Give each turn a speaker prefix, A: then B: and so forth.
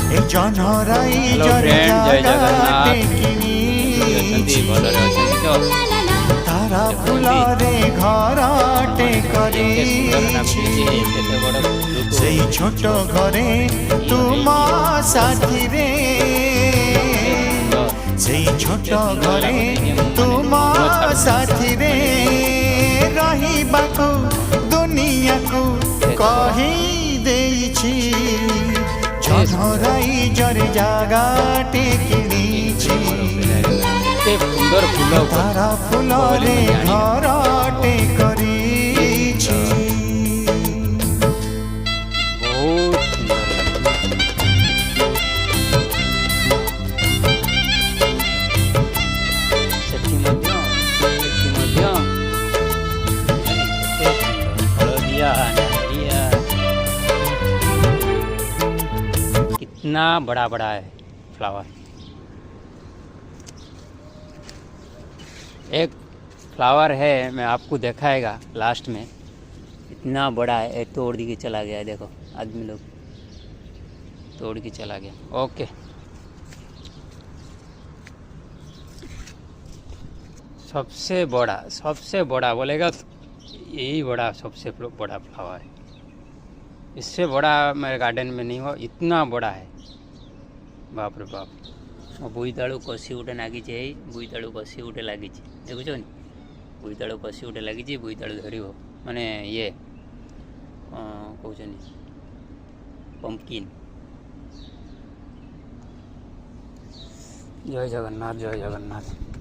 A: ए जनराई
B: hello friend, जय जगन्नाथ। भलरे अछंती तो
A: तारा फुलरे घरटे से छोट घरे तुम साथी रे से छोट घरे तुम साथी रे रहिबाकू दुनिया को कही देछि जनराई जर जागाटे किनिछि
B: सुंदर फूल
A: तारा फुलरे घरटे करिछि
B: बहुत सुंदर हलदिया नारिया कितना बड़ा बड़ा है फ्लावर। एक फ्लावर है, मैं आपको दिखाएगा लास्ट में, इतना बड़ा है, तोड़ के चला गया है। देखो आदमी लोग तोड़ के चला गया। ओके, सबसे बड़ा बोलेगा तो यही बड़ा, सबसे बड़ा फ्लावर है। इससे बड़ा मेरे गार्डन में नहीं हो, इतना बड़ा है, बाप रे बाप। बोईतालू कषि गोटे लगी, बोईतालू कषि गोटे लगी, देखुच बोईतालू कषि गोटे लगी, बोईतालू धर माने ये कहते पंपकिन। जय जगन्नाथ, जय जगन्नाथ।